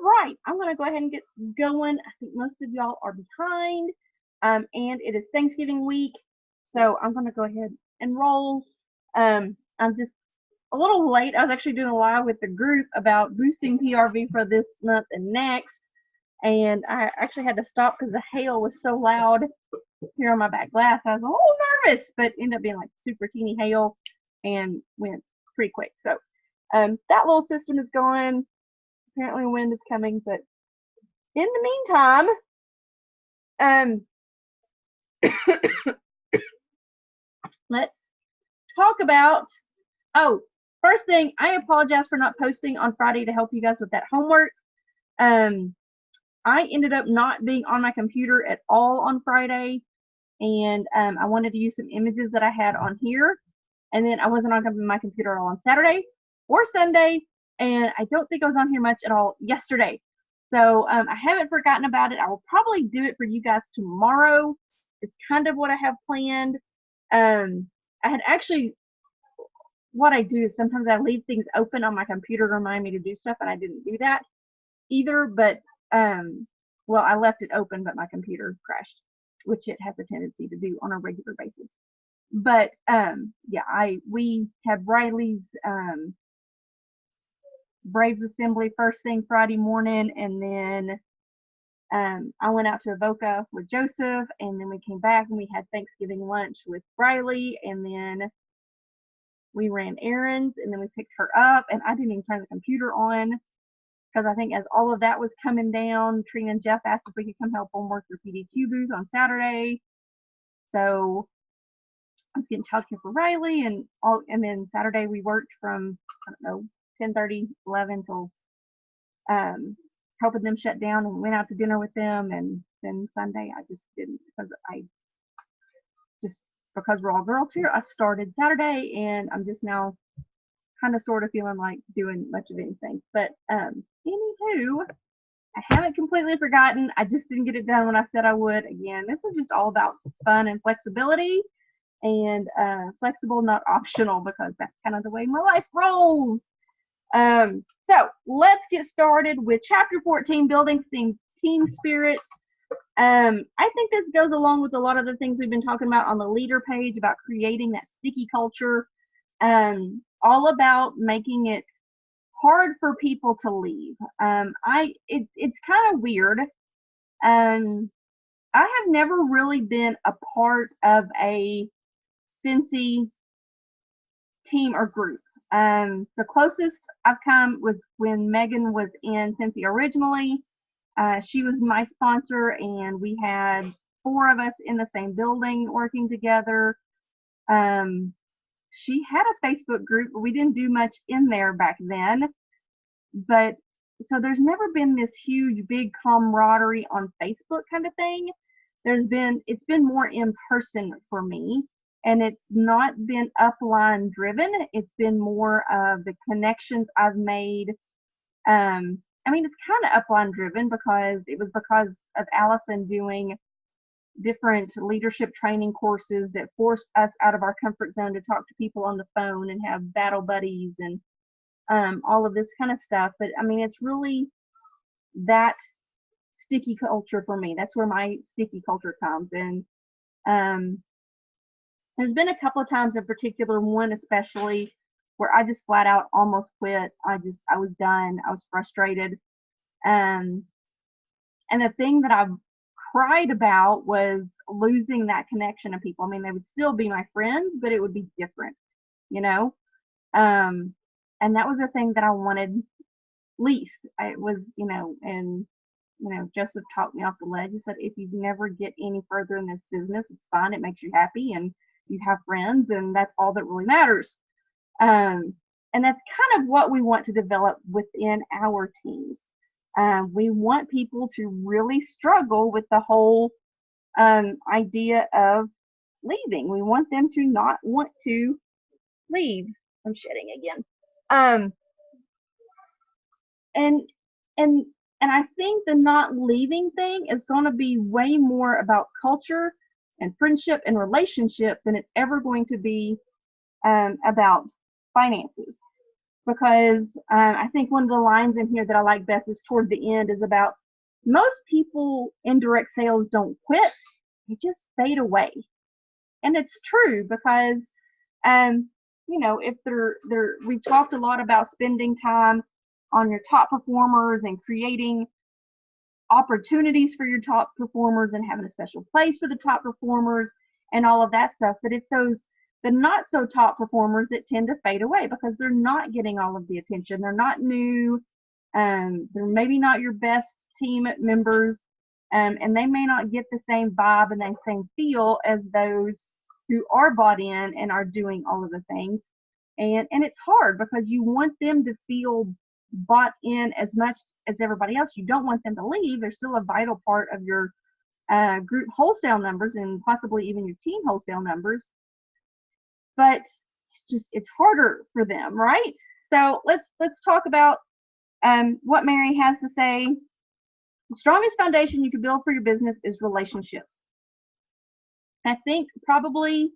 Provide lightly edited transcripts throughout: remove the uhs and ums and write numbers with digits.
right, I'm going to go ahead and get going. I think most of y'all are behind, and it is Thanksgiving week, so I'm going to go ahead and roll. I'm just a little late. I was actually doing a live with the group about boosting PRV for this month and next, and I actually had to stop because the hail was so loud here on my back glass. I was a little nervous, but ended up being like super teeny hail and went pretty quick. So that little system is going. Apparently wind is coming, but in the meantime, let's talk about, oh, first thing, I apologize for not posting on Friday to help you guys with that homework. I ended up not being on my computer at all on Friday, and I wanted to use some images that I had on here, and then I wasn't on my computer at all on Saturday or Sunday, and I don't think I was on here much at all yesterday. So I haven't forgotten about it. I will probably do it for you guys tomorrow. It's kind of what I have planned. I had actually, what I do is sometimes I leave things open on my computer to remind me to do stuff, and I didn't do that either. But well, I left it open, but my computer crashed, which it has a tendency to do on a regular basis. But yeah, we had Riley's Braves assembly first thing Friday morning, and then I went out to Avoca with Joseph, and then we came back and we had Thanksgiving lunch with Riley, and then we ran errands, and then we picked her up, and I didn't even turn the computer on because I think as all of that was coming down, Trina and Jeff asked if we could come help them work their PDQ booth on Saturday. So I was getting childcare for Riley, and then Saturday we worked from, I don't know, 10:30, 11 till helping them shut down, and went out to dinner with them. And then Sunday I just didn't, because we're all girls here, I started Saturday, and I'm just now kind of sort of feeling like doing much of anything. But anywho, I haven't completely forgotten. I just didn't get it done when I said I would. Again, this is just all about fun and flexibility, and flexible, not optional, because that's kind of the way my life rolls. So let's get started with chapter 14, building team spirit. I think this goes along with a lot of the things we've been talking about on the leader page about creating that sticky culture, all about making it hard for people to leave. It's kind of weird. I have never really been a part of a Scentsy team or group. The closest I've come was when Megan was in Scentsy originally. She was my sponsor, and we had 4 of us in the same building working together. She had a Facebook group, but we didn't do much in there back then. But so there's never been this huge, big camaraderie on Facebook kind of thing. It's been more in person for me. And it's not been upline driven. It's been more of the connections I've made. I mean, it's kind of upline driven because of Allison doing different leadership training courses that forced us out of our comfort zone to talk to people on the phone and have battle buddies and all of this kind of stuff. But I mean, it's really that sticky culture for me. That's where my sticky culture comes. And there's been a couple of times, in particular, one especially, where I just flat out almost quit. I was done. I was frustrated. And the thing that I cried about was losing that connection of people. I mean, they would still be my friends, but it would be different, you know? And that was the thing that I wanted least. It was, and Joseph talked me off the ledge. He said, if you never get any further in this business, it's fine. It makes you happy, and you have friends, and that's all that really matters. And that's kind of what we want to develop within our teams. We want people to really struggle with the whole idea of leaving. We want them to not want to leave. I'm shedding again. And I think the not leaving thing is going to be way more about culture and friendship and relationship than it's ever going to be about finances. because I think one of the lines in here that I like best is toward the end is about most people in direct sales don't quit, they just fade away. And it's true because um, if we've talked a lot about spending time on your top performers and creating opportunities for your top performers and having a special place for the top performers and all of that stuff. But it's the not so top performers that tend to fade away because they're not getting all of the attention. They're not new. They're maybe not your best team members. And they may not get the same vibe and the same feel as those who are bought in and are doing all of the things. And it's hard because you want them to feel bought in as much as everybody else. You don't want them to leave. They're still a vital part of your group wholesale numbers and possibly even your team wholesale numbers. But it's harder for them, right? So let's talk about what Mary has to say. The strongest foundation you can build for your business is relationships. I think probably,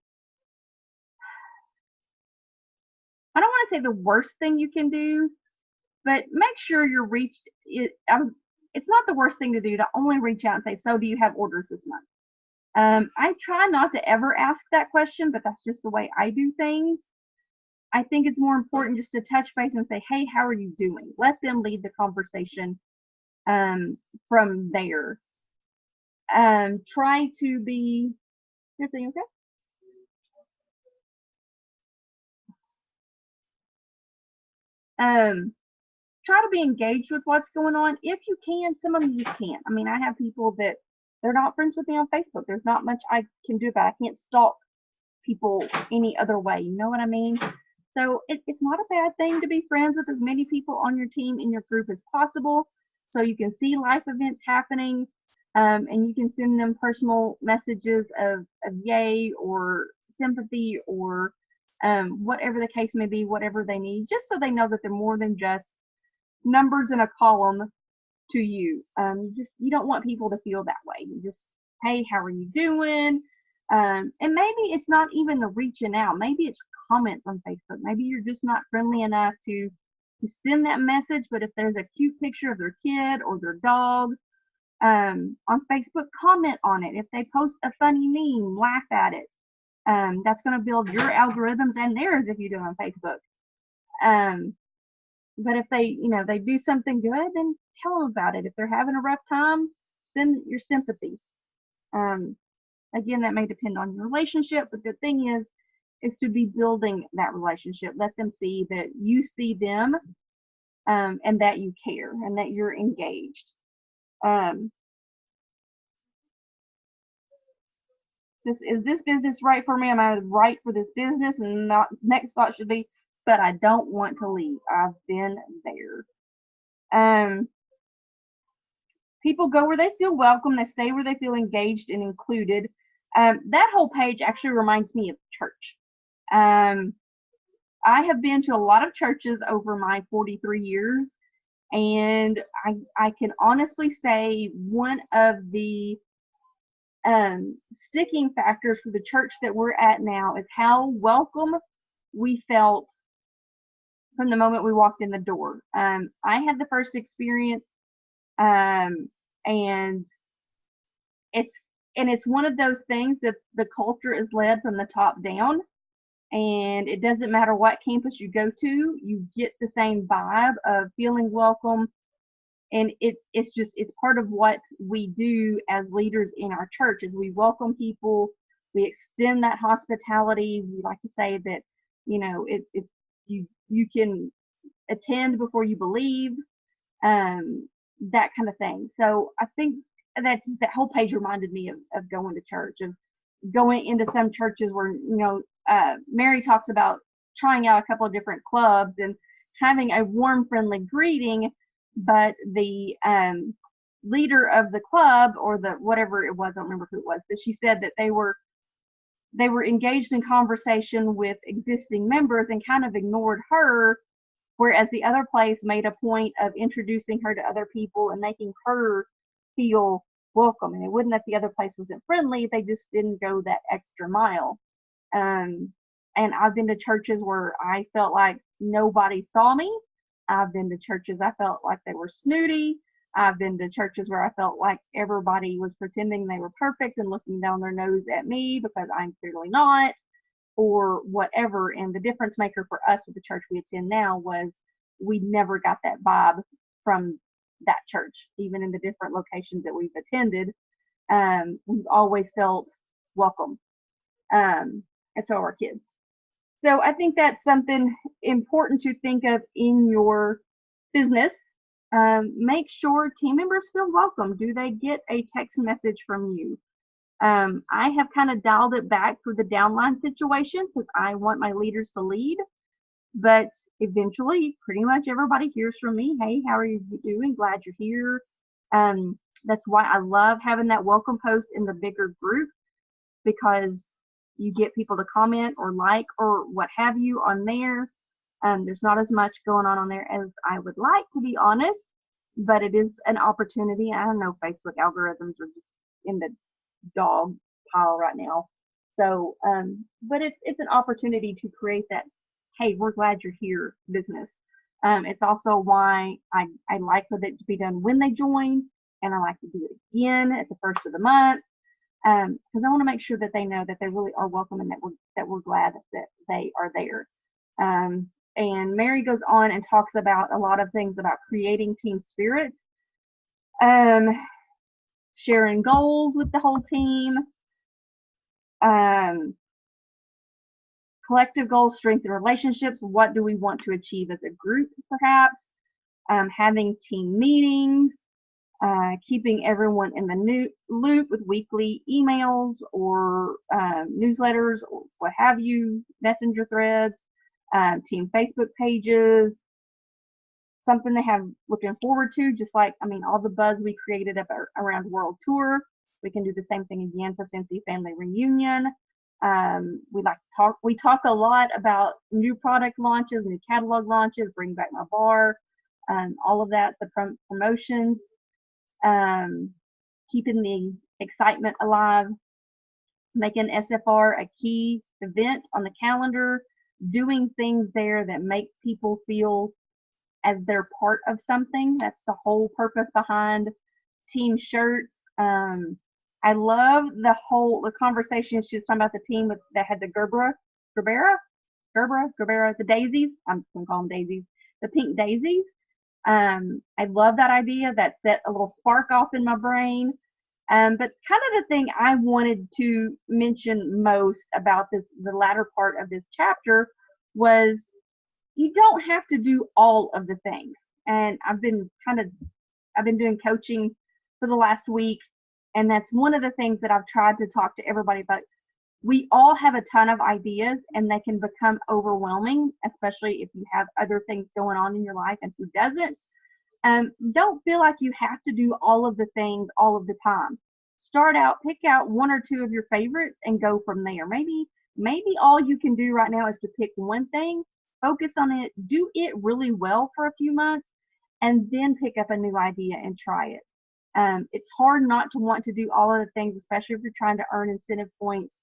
I don't want to say the worst thing you can do, but make sure you're it's not the worst thing to do to only reach out and say, so do you have orders this month? I try not to ever ask that question, but that's just the way I do things. I think it's more important just to touch base and say, hey, how are you doing? Let them lead the conversation from there. Try to be, everything okay? Try to be engaged with what's going on. If you can, some of them just can't. I mean, I have people that they're not friends with me on Facebook. There's not much I can do about it. I can't stalk people any other way. You know what I mean? So it's not a bad thing to be friends with as many people on your team in your group as possible, so you can see life events happening, and you can send them personal messages of yay or sympathy or whatever the case may be, whatever they need, just so they know that they're more than just numbers in a column to you. You don't want people to feel that way. You just, hey, how are you doing? And maybe it's not even the reaching out. Maybe it's comments on Facebook. Maybe you're just not friendly enough to send that message. But if there's a cute picture of their kid or their dog on Facebook, comment on it. If they post a funny meme, laugh at it. That's going to build your algorithms and theirs if you do it on Facebook. But if they do something good, then tell them about it. If they're having a rough time, send your sympathies. Again, that may depend on your relationship, but the thing is to be building that relationship. Let them see that you see them, and that you care and that you're engaged. Is this business right for me? Am I right for this business? And not, next thought should be, but I don't want to leave. I've been there. People go where they feel welcome. They stay where they feel engaged and included. That whole page actually reminds me of church. I have been to a lot of churches over my 43 years, and I can honestly say one of the sticking factors for the church that we're at now is how welcome we felt from the moment we walked in the door. I had the first experience, and it's one of those things that the culture is led from the top down, and it doesn't matter what campus you go to, you get the same vibe of feeling welcome. And it's part of what we do as leaders in our church is we welcome people, we extend that hospitality. We like to say that you can attend before you believe, that kind of thing. So I think that whole page reminded me of going to church, of going into some churches where Mary talks about trying out a couple of different clubs and having a warm, friendly greeting, but the leader of the club or the whatever it was, I don't remember who it was, but she said that they were engaged in conversation with existing members and kind of ignored her, whereas the other place made a point of introducing her to other people and making her feel welcome. And it wasn't that the other place wasn't friendly, they just didn't go that extra mile. And And I've been to churches where I felt like nobody saw me. I've been to churches I felt like they were snooty. I've been to churches where I felt like everybody was pretending they were perfect and looking down their nose at me because I'm clearly not, or whatever. And the difference maker for us with the church we attend now was we never got that vibe from that church, even in the different locations that we've attended. We've always felt welcome. And so our kids. So I think that's something important to think of in your business. Make sure team members feel welcome. Do they get a text message from you? I have kind of dialed it back for the downline situation because I want my leaders to lead. But eventually, pretty much everybody hears from me. Hey, how are you doing? Glad you're here. That's why I love having that welcome post in the bigger group, because you get people to comment or like or what have you on there. There's not as much going on there as I would like, to be honest, but it is an opportunity. I don't know, Facebook algorithms are just in the dog pile right now. So, but it's an opportunity to create that, hey, we're glad you're here business. It's also why I like for it to be done when they join, and I like to do it again at the first of the month, because I want to make sure that they know that they really are welcome and that we're glad that they are there. And Mary goes on and talks about a lot of things about creating team spirit, sharing goals with the whole team, collective goals, strengthen relationships. What do we want to achieve as a group, perhaps? Having team meetings, keeping everyone in the loop with weekly emails or newsletters or what have you, messenger threads, team Facebook pages, something they have looking forward to, just like, I mean, all the buzz we created up around World Tour. We can do the same thing again for Cincy Family Reunion. We talk a lot about new product launches, new catalog launches, Bring Back My Bar, all of that, the promotions, keeping the excitement alive, making SFR a key event on the calendar, doing things there that make people feel as they're part of something. That's the whole purpose behind team shirts. I love the conversation she was talking about the team that had the Gerbera, the daisies. I'm going to call them daisies, the pink daisies. I love that idea. That set a little spark off in my brain. But kind of the thing I wanted to mention most about the latter part of this chapter was you don't have to do all of the things. And I've been doing coaching for the last week, and that's one of the things that I've tried to talk to everybody about. We all have a ton of ideas, and they can become overwhelming, especially if you have other things going on in your life. And who doesn't? Don't feel like you have to do all of the things all of the time. Start out, pick out one or two of your favorites and go from there. Maybe all you can do right now is to pick one thing, focus on it, do it really well for a few months, and then pick up a new idea and try it. It's hard not to want to do all of the things, especially if you're trying to earn incentive points.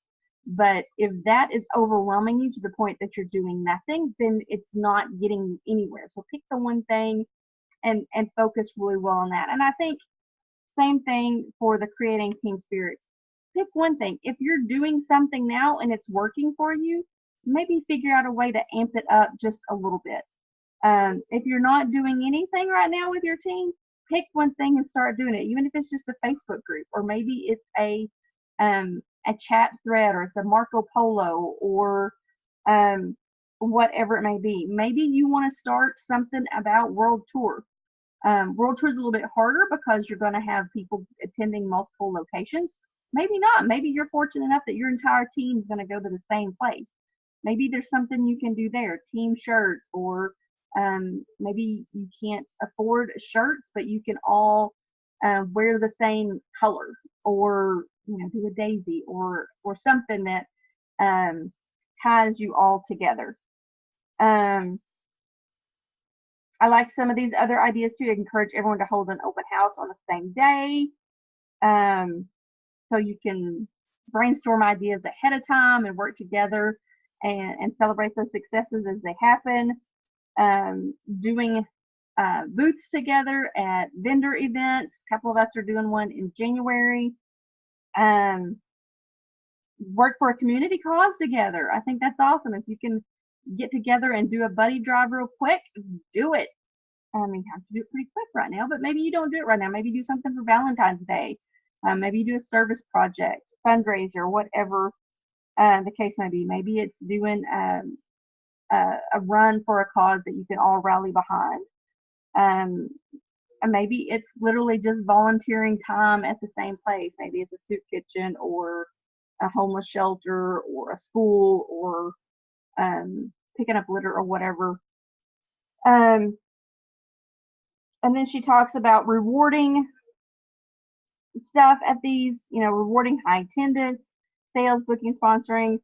But if that is overwhelming you to the point that you're doing nothing, then it's not getting you anywhere. So pick the one thing and focus really well on that. And I think same thing for the creating team spirit. Pick one thing. If you're doing something now and it's working for you, maybe figure out a way to amp it up just a little bit. If you're not doing anything right now with your team, pick one thing and start doing it, even if it's just a Facebook group, or maybe it's a chat thread, or it's a Marco Polo, or whatever it may be. Maybe you want to start something about World Tour. World Tour is a little bit harder because you're going to have people attending multiple locations. Maybe not. Maybe you're fortunate enough that your entire team is going to go to the same place. Maybe there's something you can do there, team shirts, or maybe you can't afford shirts, but you can all wear the same color, or do a daisy, or something that ties you all together. I like some of these other ideas too. Encourage everyone to hold an open house on the same day, so you can brainstorm ideas ahead of time and work together. and celebrate those successes as they happen. Doing booths together at vendor events. A couple of us are doing one in January. Work for a community cause together. I think that's awesome. If you can get together and do a buddy drive real quick, do it. I mean, you have to do it pretty quick right now, but maybe you don't do it right now. Maybe do something for Valentine's Day. Maybe you do a service project, fundraiser, whatever the case may be. Maybe it's doing a run for a cause that you can all rally behind. And maybe it's literally just volunteering time at the same place. Maybe it's a soup kitchen or a homeless shelter or a school or picking up litter or whatever. And then she talks about rewarding stuff at these, rewarding high attendance, sales, booking, sponsoring,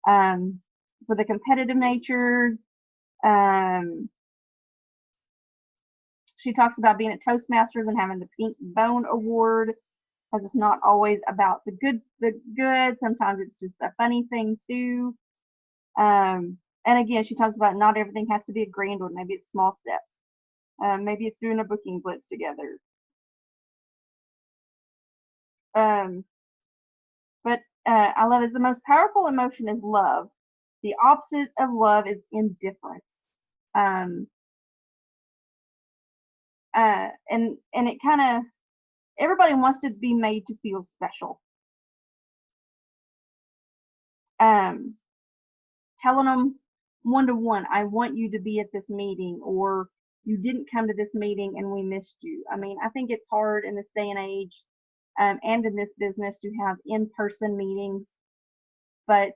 for the competitive nature. She talks about being at Toastmasters and having the Pink Bone Award, because it's not always about the good. Sometimes it's just a funny thing too. And again, she talks about not everything has to be a grand one. Maybe it's small steps. Maybe it's doing a booking blitz together. But I love it. The most powerful emotion is love. The opposite of love is indifference. And it kind of, everybody wants to be made to feel special. Telling them one-to-one, I want you to be at this meeting, or you didn't come to this meeting and we missed you. I mean, I think it's hard in this day and age, and in this business, to have in-person meetings. But,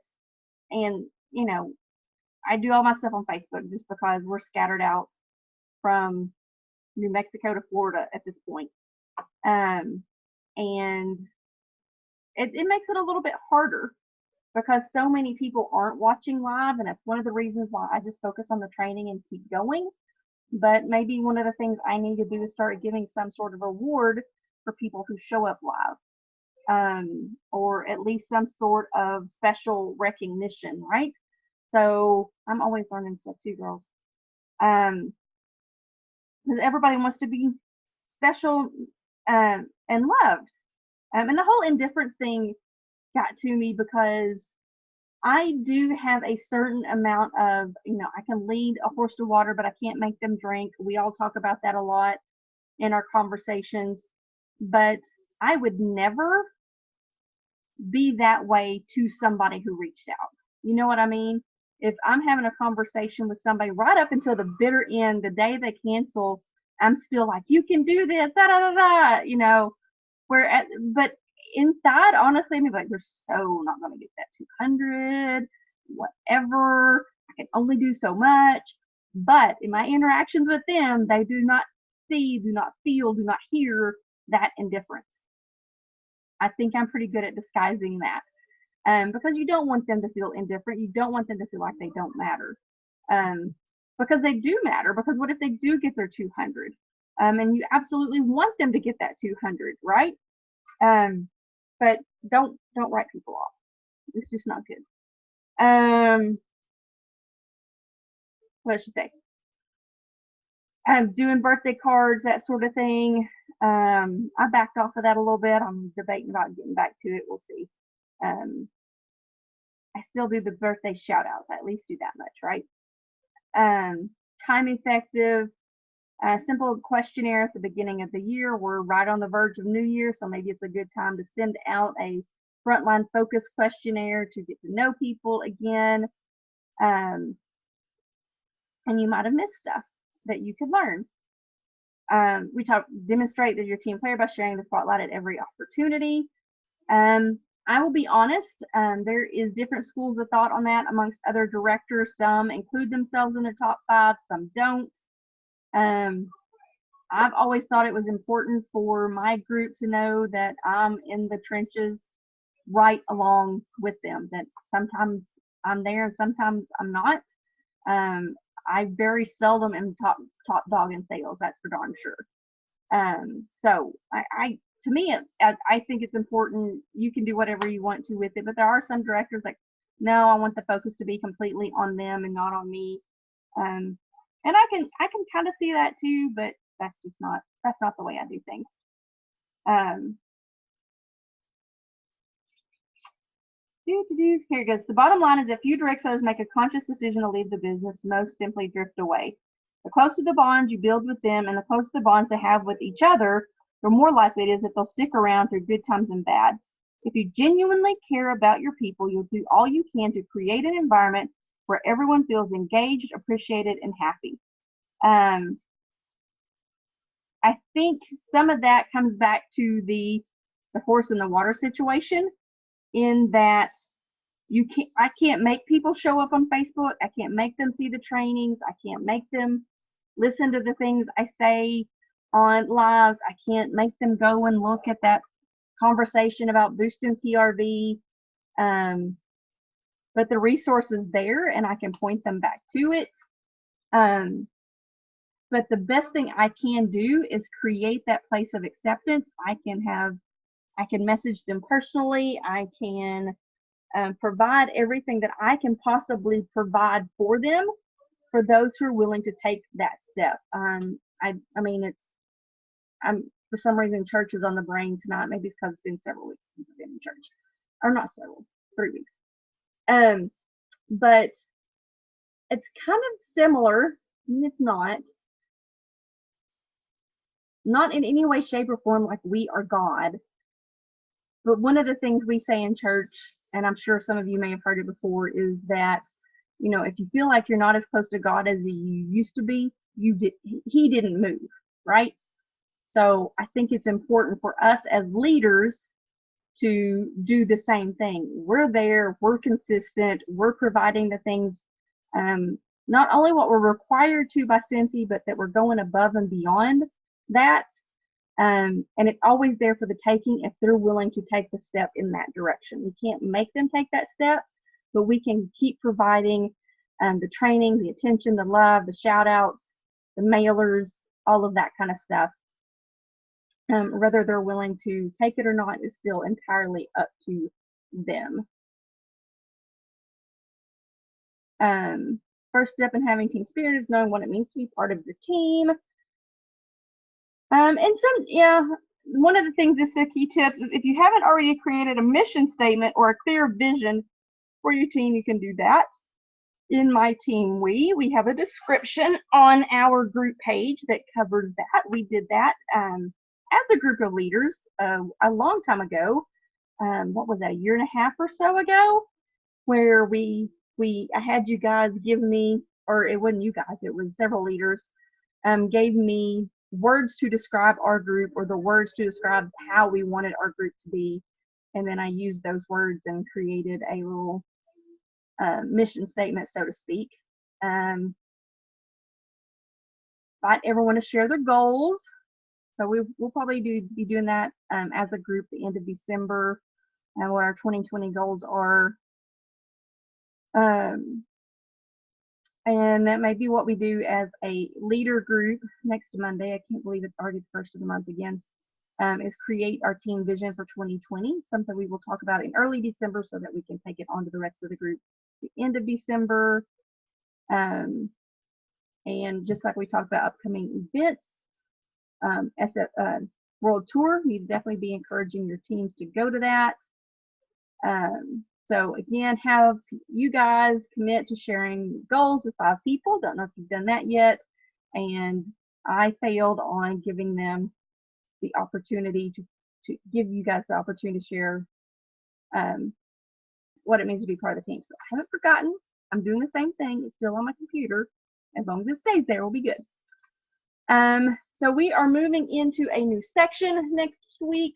and I do all my stuff on Facebook just because we're scattered out from New Mexico to Florida at this point. And it makes it a little bit harder because so many people aren't watching live, and that's one of the reasons why I just focus on the training and keep going. But maybe one of the things I need to do is start giving some sort of reward for people who show up live, or at least some sort of special recognition, right? So I'm always learning stuff too, girls. Because everybody wants to be special and loved. And the whole indifference thing got to me because I do have a certain amount of, I can lead a horse to water, but I can't make them drink. We all talk about that a lot in our conversations, but I would never be that way to somebody who reached out. You know what I mean? If I'm having a conversation with somebody right up until the bitter end, the day they cancel, I'm still like, you can do this, da da da da, but inside, honestly, I'm like, they're so not going to get that 200, whatever. I can only do so much. But in my interactions with them, they do not see, do not feel, do not hear that indifference. I think I'm pretty good at disguising that. Because you don't want them to feel indifferent. You don't want them to feel like they don't matter. Because they do matter. Because what if they do get their 200? And you absolutely want them to get that 200, right? But don't write people off. It's just not good. What did she say? Doing birthday cards, that sort of thing. I backed off of that a little bit. I'm debating about getting back to it. We'll see. I still do the birthday shout outs. I at least do that much, right? Time effective, simple questionnaire at the beginning of the year. We're right on the verge of New Year, so maybe it's a good time to send out a frontline focus questionnaire to get to know people again. And you might have missed stuff that you could learn. We demonstrate that you're a team player by sharing the spotlight at every opportunity. I will be honest, there is different schools of thought on that amongst other directors. Some include themselves in the top 5, some don't. I've always thought it was important for my group to know that I'm in the trenches right along with them, that sometimes I'm there and sometimes I'm not. I very seldom am top dog in sales, that's for darn sure. So to me, I think it's important. You can do whatever you want to with it, but there are some directors like no, I want the focus to be completely on them and not on me. And I can kind of see that too, but that's not the way I do things. Here it goes. The bottom line is, if few direct sellers make a conscious decision to leave the business, most simply drift away. The closer the bond you build with them and the closer the bonds they have with each other, the more likely it is that they'll stick around through good times and bad. If you genuinely care about your people, you'll do all you can to create an environment where everyone feels engaged, appreciated, and happy. I think some of that comes back to the horse in the water situation, in that I can't make people show up on Facebook. I can't make them see the trainings. I can't make them listen to the things I say on lives. I can't make them go and look at that conversation about boosting PRV. But the resource is there and I can point them back to it. But the best thing I can do is create that place of acceptance. I can message them personally. I can provide everything that I can possibly provide for them, for those who are willing to take that step. I mean, for some reason, church is on the brain tonight. Maybe it's because it's been several weeks since I've been in church, or not several, 3 weeks. But it's kind of similar. It's not in any way, shape, or form like we are God. But one of the things we say in church, and I'm sure some of you may have heard it before, is that, if you feel like you're not as close to God as you used to be, He didn't move, right? So I think it's important for us as leaders to do the same thing. We're there, we're consistent, we're providing the things, not only what we're required to by Cincy, but that we're going above and beyond that. And it's always there for the taking if they're willing to take the step in that direction. We can't make them take that step, but we can keep providing the training, the attention, the love, the shout outs, the mailers, all of that kind of stuff. Whether they're willing to take it or not is still entirely up to them. First step in having team spirit is knowing what it means to be part of the team. One of the things, this key tips, is if you haven't already created a mission statement or a clear vision for your team, you can do that. In My Team we have a description on our group page that covers that. We did that as a group of leaders a long time ago. What was that, a year and a half or so ago, where I had you guys give me, or it wasn't you guys, it was several leaders, gave me words to describe our group, or the words to describe how we wanted our group to be. And then I used those words and created a little mission statement, so to speak. Invite everyone to share their goals. So we'll probably be doing that as a group at the end of December, and what our 2020 goals are. And that may be what we do as a leader group next Monday. I can't believe it's already the first of the month again. Is create our team vision for 2020, something we will talk about in early December so that we can take it on to the rest of the group at the end of December. And just like we talked about upcoming events, World Tour, you'd definitely be encouraging your teams to go to that. So again, have you guys commit to sharing goals with 5 people. Don't know if you've done that yet. And I failed on giving them the opportunity to give you guys the opportunity to share what it means to be part of the team. So I haven't forgotten. I'm doing the same thing. It's still on my computer. As long as it stays there, we'll be good. So we are moving into a new section next week.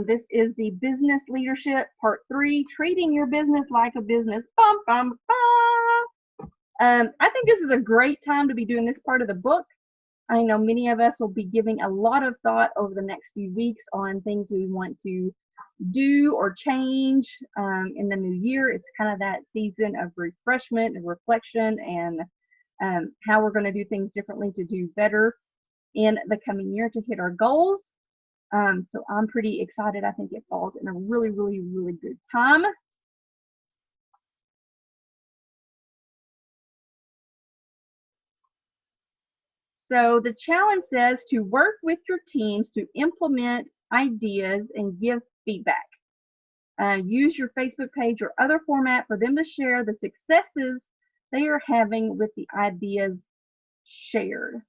This is the business leadership part 3, treating your business like a business. Bum, bum, bum. I think this is a great time to be doing this part of the book. I know many of us will be giving a lot of thought over the next few weeks on things we want to do or change in the new year. It's kind of that season of refreshment and reflection, and how we're going to do things differently to do better in the coming year to hit our goals. So I'm pretty excited. I think it falls in a really, really, really good time. So the challenge says to work with your teams to implement ideas and give feedback. Use your Facebook page or other format for them to share the successes they are having with the ideas shared.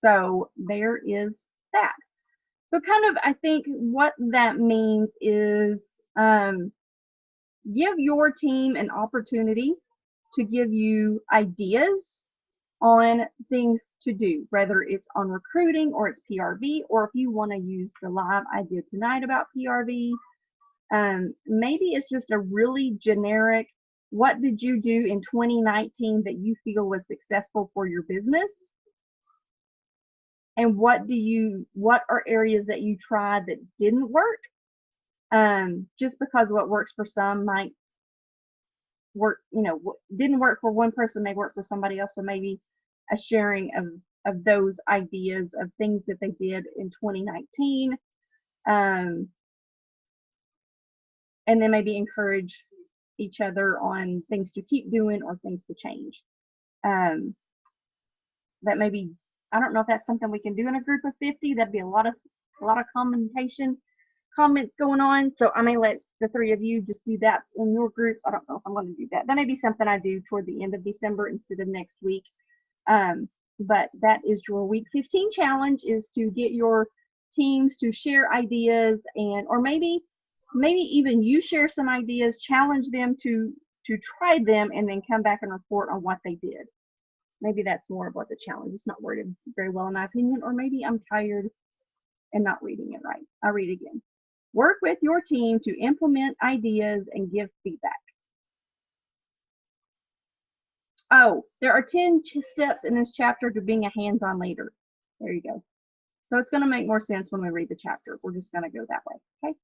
So there is that. So kind of, I think what that means is give your team an opportunity to give you ideas on things to do, whether it's on recruiting or it's PRV, or if you want to use the live I did tonight about PRV. Maybe it's just a really generic, what did you do in 2019 that you feel was successful for your business? And what are areas that you tried that didn't work? Just because what works for some might work, didn't work for one person, may work for somebody else. So maybe a sharing of those ideas of things that they did in 2019. And then maybe encourage each other on things to keep doing or things to change. That maybe, I don't know if that's something we can do in a group of 50. That'd be a lot of comments going on. So I may let the three of you just do that in your groups. I don't know if I'm going to do that. That may be something I do toward the end of December instead of next week. But that is your week 15 challenge, is to get your teams to share ideas, and or maybe even you share some ideas, challenge them to try them, and then come back and report on what they did. Maybe that's more of what the challenge. It's not worded very well in my opinion, or maybe I'm tired and not reading it right. I'll read again. Work with your team to implement ideas and give feedback. Oh, there are 10 steps in this chapter to being a hands-on leader. There you go. So it's going to make more sense when we read the chapter. We're just going to go that way. Okay.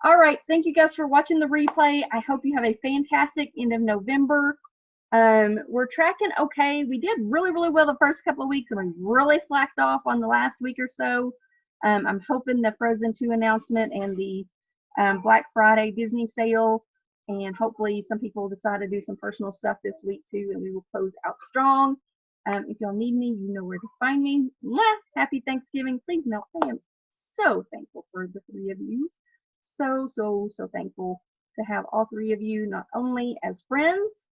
All right. Thank you guys for watching the replay. I hope you have a fantastic end of November. We're tracking okay. We did really, really well the first couple of weeks, and we really slacked off on the last week or so. I'm hoping the Frozen 2 announcement and the Black Friday Disney sale, and hopefully some people decide to do some personal stuff this week too, and we will close out strong. If y'all need me, you know where to find me. Happy Thanksgiving. Please know I am so thankful for the three of you. So thankful to have all three of you, not only as friends,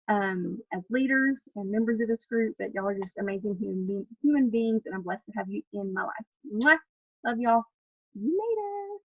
as leaders and members of this group, but y'all are just amazing human beings, and I'm blessed to have you in my life. Love y'all. See you later.